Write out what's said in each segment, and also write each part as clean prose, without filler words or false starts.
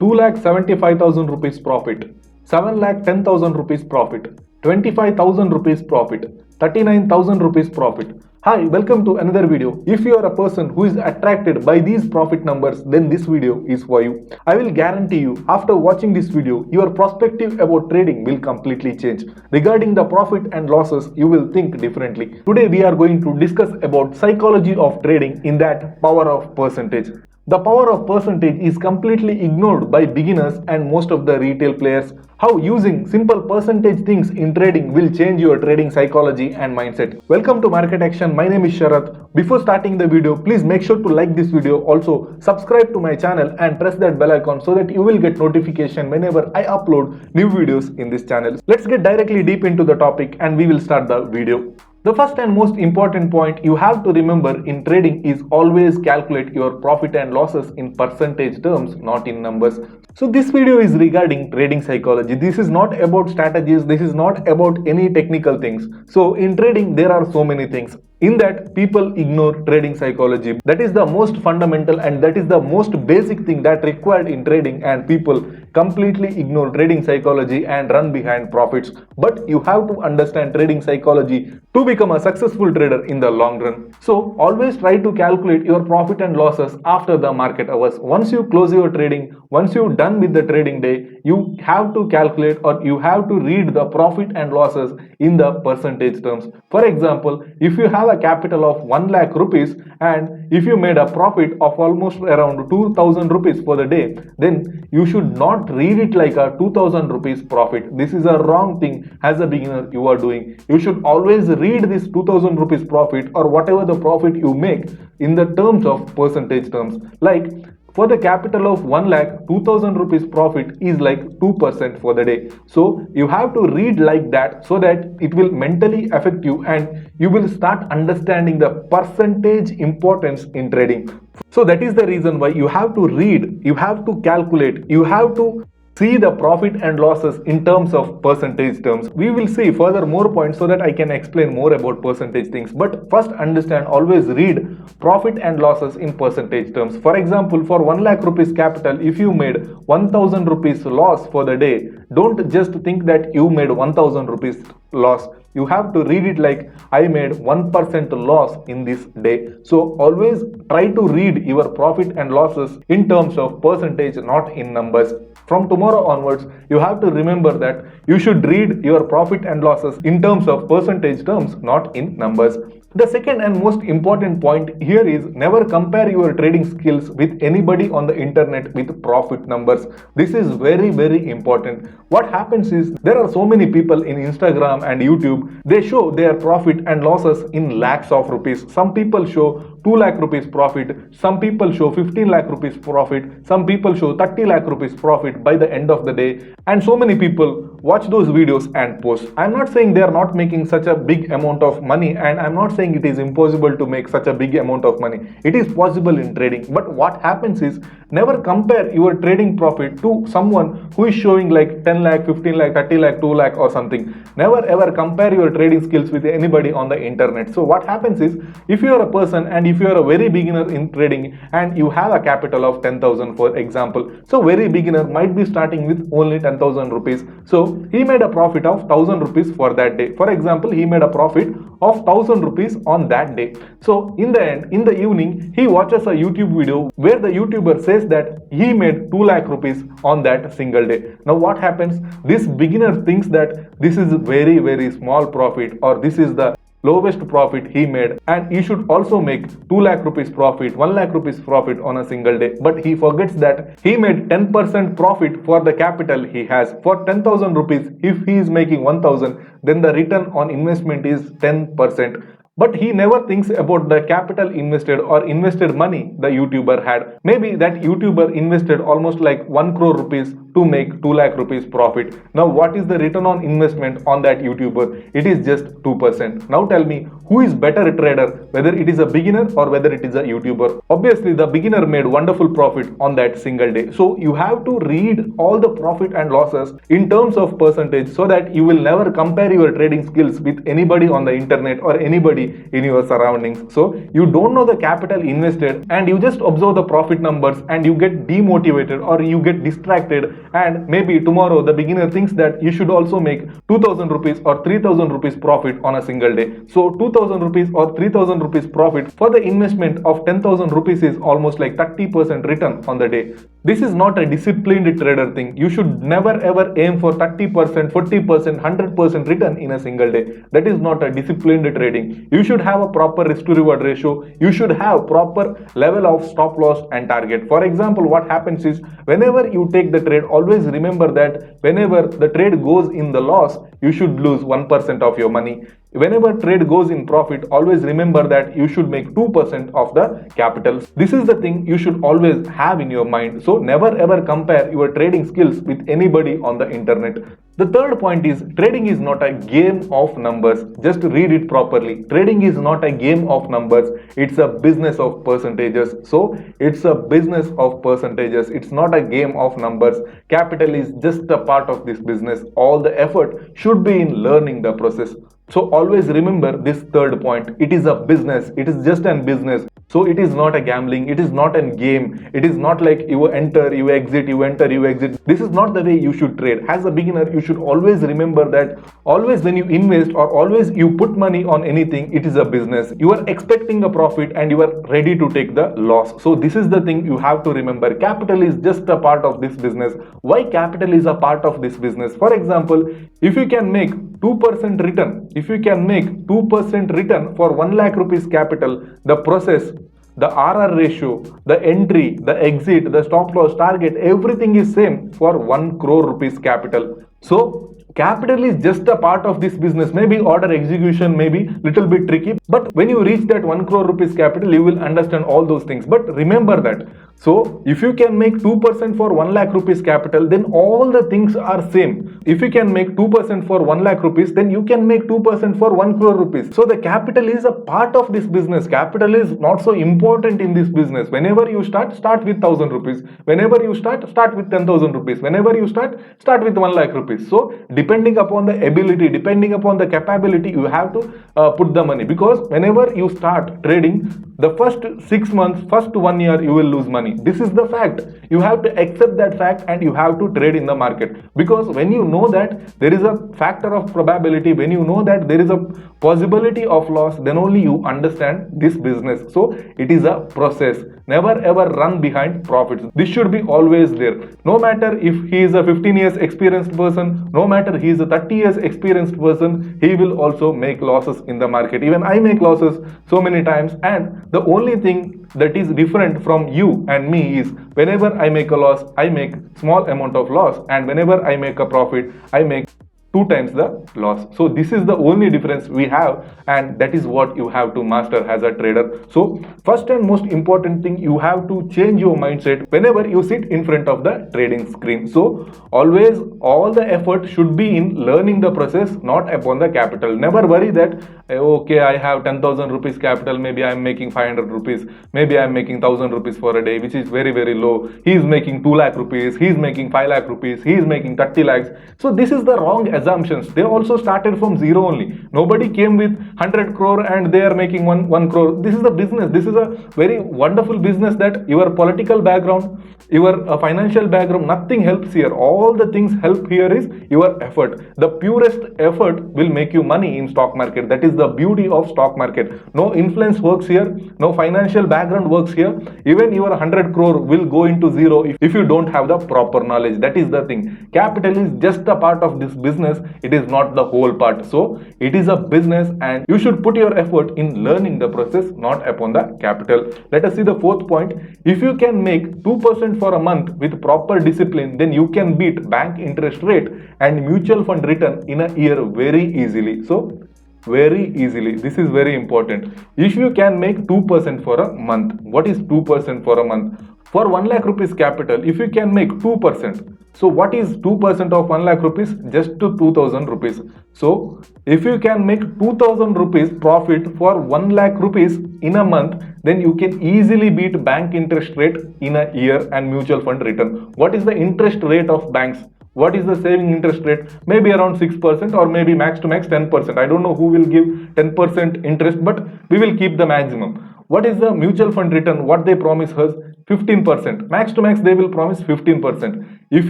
2,75,000 rupees profit, 7,10,000 rupees profit, 25,000 rupees profit, 39,000 rupees profit. Hi, welcome to another video. If you are a person who is attracted by these profit numbers, then this video is for you. I will guarantee you, after watching this video, your perspective about trading will completely change. Regarding the profit and losses, you will think differently. Today we are going to discuss about psychology of trading, in that power of percentage. The power of percentage is completely ignored by beginners and most of the retail players. How using simple percentage things in trading will change your trading psychology and mindset. Welcome to Market Action. My name is Sharath. Before starting the video, please make sure to like this video. Also, subscribe to my channel and press that bell icon so that you will get notification whenever I upload new videos in this channel. Let's get directly deep into the topic and we will start the video. The first and most important point you have to remember in trading is always calculate your profit and losses in percentage terms, not in numbers. So this video is regarding trading psychology. This is not about strategies. This is not about any technical things. So in trading, there are so many things. In that, people ignore trading psychology. That is the most fundamental and that is the most basic thing that required in trading, and people completely ignore trading psychology and run behind profits. But you have to understand trading psychology to become a successful trader in the long run. So always try to calculate your profit and losses after the market hours. Once you close your trading, once you're done with the trading day, you have to calculate or you have to read the profit and losses in the percentage terms. For example, if you have a capital of 1 lakh rupees and if you made a profit of almost around 2,000 rupees for the day, then you should not read it like a 2,000 rupees profit. This is a wrong thing as a beginner you are doing. You should always read this 2,000 rupees profit or whatever the profit you make in the terms of percentage terms. Like for the capital of 1 lakh, 2,000 rupees profit is like 2% for the day. So you have to read like that so that it will mentally affect you and you will start understanding the percentage importance in trading. So that is the reason why you have to read, you have to calculate, you have to see the profit and losses in terms of percentage terms. We will see further more points so that I can explain more about percentage things. But first understand, always read profit and losses in percentage terms. For example, for 1 lakh rupees capital, if you made 1,000 rupees loss for the day, don't just think that you made 1,000 rupees loss. You have to read it like I made 1% loss in this day. So always try to read your profit and losses in terms of percentage, not in numbers. From tomorrow onwards, you have to remember that you should read your profit and losses in terms of percentage terms, not in numbers. The second and most important point here is never compare your trading skills with anybody on the internet with profit numbers. This is very, very important. What happens is there are so many people in Instagram and YouTube, they show their profit and losses in lakhs of rupees. Some people show 2 lakh rupees profit, some people show 15 lakh rupees profit, some people show 30 lakh rupees profit by the end of the day, and so many people watch those videos and post. I'm not saying they are not making such a big amount of money, and I'm not saying it is impossible to make such a big amount of money. It is possible in trading, but what happens is never compare your trading profit to someone who is showing like 10 lakh, 15 lakh, 30 lakh, 2 lakh or something. Never ever compare your trading skills with anybody on the internet. So what happens is, if you are a person and if you are a very beginner in trading and you have a capital of 10,000 for example, so very beginner might be starting with only 10,000 rupees. So he made a profit of 1,000 rupees for that day. For example, he made a profit of 1,000 rupees on that day. So in the end, in the evening, he watches a YouTube video where the YouTuber says that he made 2 lakh rupees on that single day. Now what happens? This beginner thinks that this is very, very small profit, or this is the lowest profit he made, and he should also make 2 lakh rupees profit, 1 lakh rupees profit on a single day. But he forgets that he made 10% profit for the capital he has. For 10,000 rupees, if he is making 1,000, then the return on investment is 10%. But he never thinks about the capital invested or invested money the YouTuber had. Maybe that YouTuber invested almost like 1 crore rupees to make 2 lakh rupees profit. Now what is the return on investment on that YouTuber? It is just 2%. Now tell me, who is better trader, whether it is a beginner or whether it is a YouTuber? Obviously the beginner made wonderful profit on that single day. So you have to read all the profit and losses in terms of percentage so that you will never compare your trading skills with anybody on the internet or anybody in your surroundings. So you don't know the capital invested and you just observe the profit numbers and you get demotivated or you get distracted, and maybe tomorrow the beginner thinks that you should also make 2000 rupees or 3000 rupees profit on a single day. So 2000 rupees or 3000 rupees profit for the investment of 10,000 rupees is almost like 30% return on the day. This is not a disciplined trader thing. You should never ever aim for 30%, 40%, 100% return in a single day. That is not a disciplined trading. You should have a proper risk to reward ratio. You should have proper level of stop loss and target. For example, what happens is whenever you take the trade, always remember that whenever the trade goes in the loss, you should lose 1% of your money. Whenever trade goes in profit, always remember that you should make 2% of the capital. This is the thing you should always have in your mind. So never ever compare your trading skills with anybody on the internet. The third point is trading is not a game of numbers. Just read it properly. Trading is not a game of numbers. It's a business of percentages. So it's a business of percentages. It's not a game of numbers. Capital is just a part of this business. All the effort should be in learning the process. So always remember this third point. It is a business. It is just a business. So it is not a gambling. It is not a game. It is not like you enter, you exit, you enter, you exit. This is not the way you should trade. As a beginner, you should always remember that always when you invest or always you put money on anything, it is a business. You are expecting a profit and you are ready to take the loss. So this is the thing you have to remember. Capital is just a part of this business. Why capital is a part of this business? For example, if you can make 2% return, if you can make 2% return for 1 lakh rupees capital, the process, the RR ratio, the entry, the exit, the stop loss, target, everything is same for 1 crore rupees capital. So capital is just a part of this business. Maybe order execution may be little bit tricky, but when you reach that 1 crore rupees capital, you will understand all those things. But remember that. So if you can make 2% for 1 lakh rupees capital, then all the things are same. If you can make 2% for 1 lakh rupees, then you can make 2% for 1 crore rupees. So the capital is a part of this business. Capital is not so important in this business. Whenever you start with 1000 rupees. Whenever you start with 10,000 rupees. Whenever you start with 1 lakh rupees. So depending upon the ability, depending upon the capability, you have to put the money. Because whenever you start trading, the first 6 months, first 1 year, you will lose money. This is the fact. You have to accept that fact and you have to trade in the market. Because when you know that there is a factor of probability, when you know that there is a possibility of loss, then only you understand this business. So it is a process. Never ever run behind profits. This should be always there. No matter if he is a 15 years experienced person, no matter he is a 30 years experienced person, he will also make losses in the market. Even I make losses so many times, and the only thing that is different from you and me is whenever I make a loss, I make small amount of loss, and whenever I make a profit, I make 2 times the loss. So this is the only difference we have, and that is what you have to master as a trader. So first and most important thing, you have to change your mindset whenever you sit in front of the trading screen. So always all the effort should be in learning the process, not upon the capital. Never worry that okay, I have 10,000 rupees capital, maybe I am making 500 rupees, maybe I am making 1000 rupees for a day, which is very very low. He is making 2 lakh rupees, he is making 5 lakh rupees, he is making 30 lakhs. So this is the wrong assumptions. They also started from zero only. Nobody came with 100 crore and they are making 1 crore. This is the business. This is a very wonderful business that your political background, your financial background, nothing helps here. All the things help here is your effort. The purest effort will make you money in stock market. That is the beauty of stock market. No influence works here. No financial background works here. Even your 100 crore will go into zero if you don't have the proper knowledge. That is the thing. Capital is just a part of this business. It is not the whole part. So it is a business and you should put your effort in learning the process, not upon the capital. Let us see the fourth point. If you can make 2% for a month with proper discipline, then you can beat bank interest rate and mutual fund return in a year very easily. So very easily. This is very important. If you can make 2% for a month, what is 2% for a month? For 1 lakh rupees capital, if you can make 2%, So what is 2% of 1 lakh rupees? Just to 2000 rupees. So if you can make 2000 rupees profit for 1 lakh rupees in a month, then you can easily beat bank interest rate in a year and mutual fund return. What is the interest rate of banks? What is the saving interest rate? Maybe around 6% or maybe max to max 10%. I don't know who will give 10% interest, but we will keep the maximum. What is the mutual fund return? What they promise us? 15%. Max to max they will promise 15%. If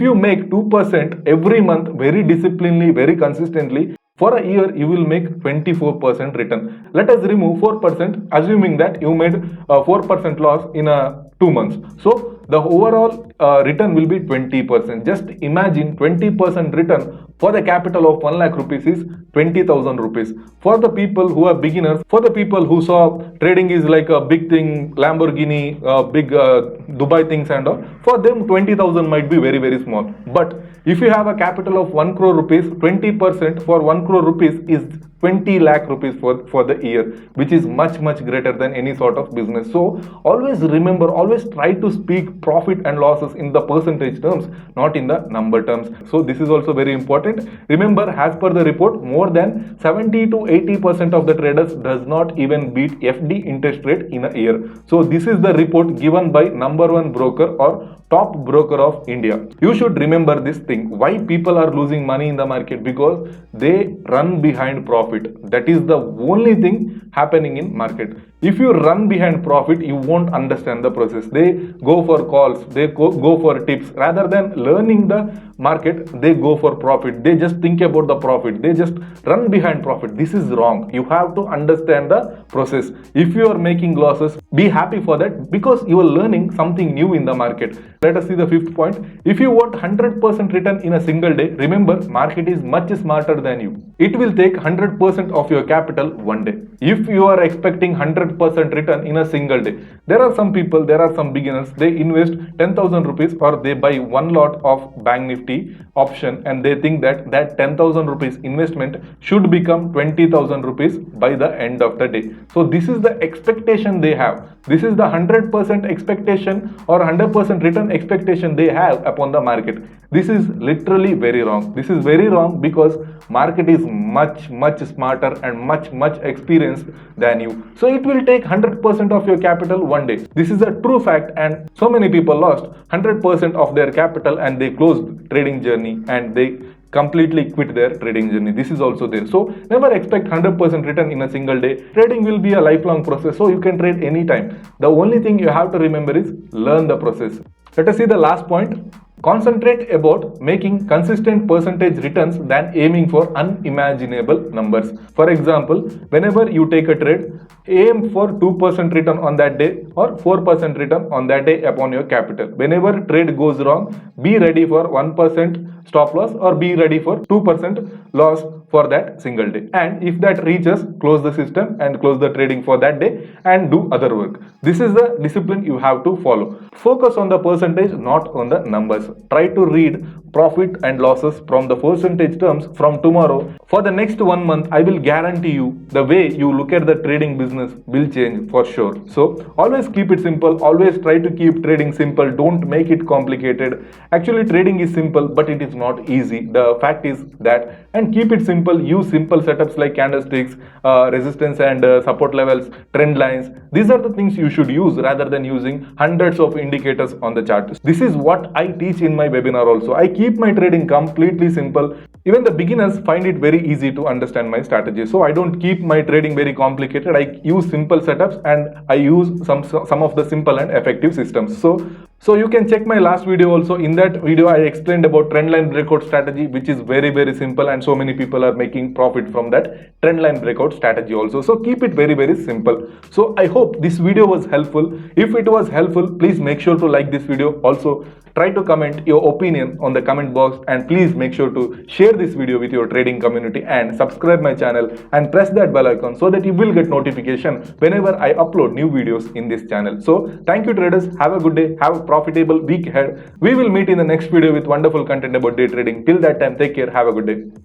you make 2% every month very disciplinedly, very consistently, for a year you will make 24% return. Let us remove 4%, assuming that you made 4% loss in 2 months. So the overall return will be 20%. Just imagine 20% return for the capital of 1 lakh rupees is 20,000 rupees. For the people who are beginners, for the people who saw trading is like a big thing, Lamborghini, big Dubai things and all, for them 20,000 might be very, very small. But if you have a capital of 1 crore rupees, 20% for 1 crore rupees is 20 lakh rupees for the year, which is much greater than any sort of business. So always remember, always try to speak profit and losses in the percentage terms, not in the number terms. So this is also very important. Remember, as per the report, more than 70 to 80% of the traders does not even beat FD interest rate in a year. So this is the report given by #1 broker or top broker of India. You should remember this thing. Why people are losing money in the market? Because they run behind profit. That is the only thing happening in market. If you run behind profit, you won't understand the process. They go for calls, they go for tips. Rather than learning the market, they go for profit. They just think about the profit. They just run behind profit. This is wrong. You have to understand the process. If you are making losses, be happy for that, because you are learning something new in the market. Let us see the fifth point. If you want 100% return in a single day, remember, market is much smarter than you. It will take 100% of your capital one day. If you are expecting 100% return in a single day, there are some people, there are some beginners, they invest 10,000 rupees or they buy one lot of Bank Nifty option and they think that 10,000 rupees investment should become 20,000 rupees by the end of the day. So this is the expectation they have. This is the 100% expectation or 100% return expectation they have upon the market. This is literally very wrong. This is very wrong because market is much smarter and much experienced than you. So it will take 100% of your capital one day. This is a true fact, and so many people lost 100% of their capital and they closed trading journey and they completely quit their trading journey. This is also there. So never expect 100% return in a single day. Trading will be a lifelong process, so you can trade anytime. The only thing you have to remember is learn the process. Let us see the last point. Concentrate about making consistent percentage returns than aiming for unimaginable numbers. For example, whenever you take a trade, aim for 2% return on that day or 4% return on that day upon your capital. Whenever trade goes wrong, be ready for 1% stop loss or be ready for 2% loss for that single day. And if that reaches, close the system and close the trading for that day and do other work. This is the discipline you have to follow. Focus on the percentage, not on the numbers. Try to read profit and losses from the percentage terms from tomorrow. For the next 1 month, I will guarantee you the way you look at the trading business will change for sure. So always keep it simple. Always try to keep trading simple. Don't make it complicated. Actually, trading is simple, but it is not easy. The fact is that, and keep it simple. Use simple setups like candlesticks, resistance and support levels, trend lines. These are the things you should use rather than using hundreds of indicators on the chart. This is what I teach in my webinar also. I keep my trading completely simple. Even the beginners find it very easy to understand my strategy. So I don't keep my trading very complicated. I use simple setups and I use some of the simple and effective systems. So you can check my last video also. In that video, I explained about trendline breakout strategy, which is very simple, and so many people are making profit from that trendline breakout strategy also. So keep it very simple. So I hope this video was helpful. If it was helpful, please make sure to like this video. Also, try to comment your opinion on the comment box, and please make sure to share this video with your trading community and subscribe my channel and press that bell icon so that you will get notification whenever I upload new videos in this channel. So thank you traders. Have a good day. Have a profitable week ahead. We will meet in the next video with wonderful content about day trading. Till that time, take care. Have a good day.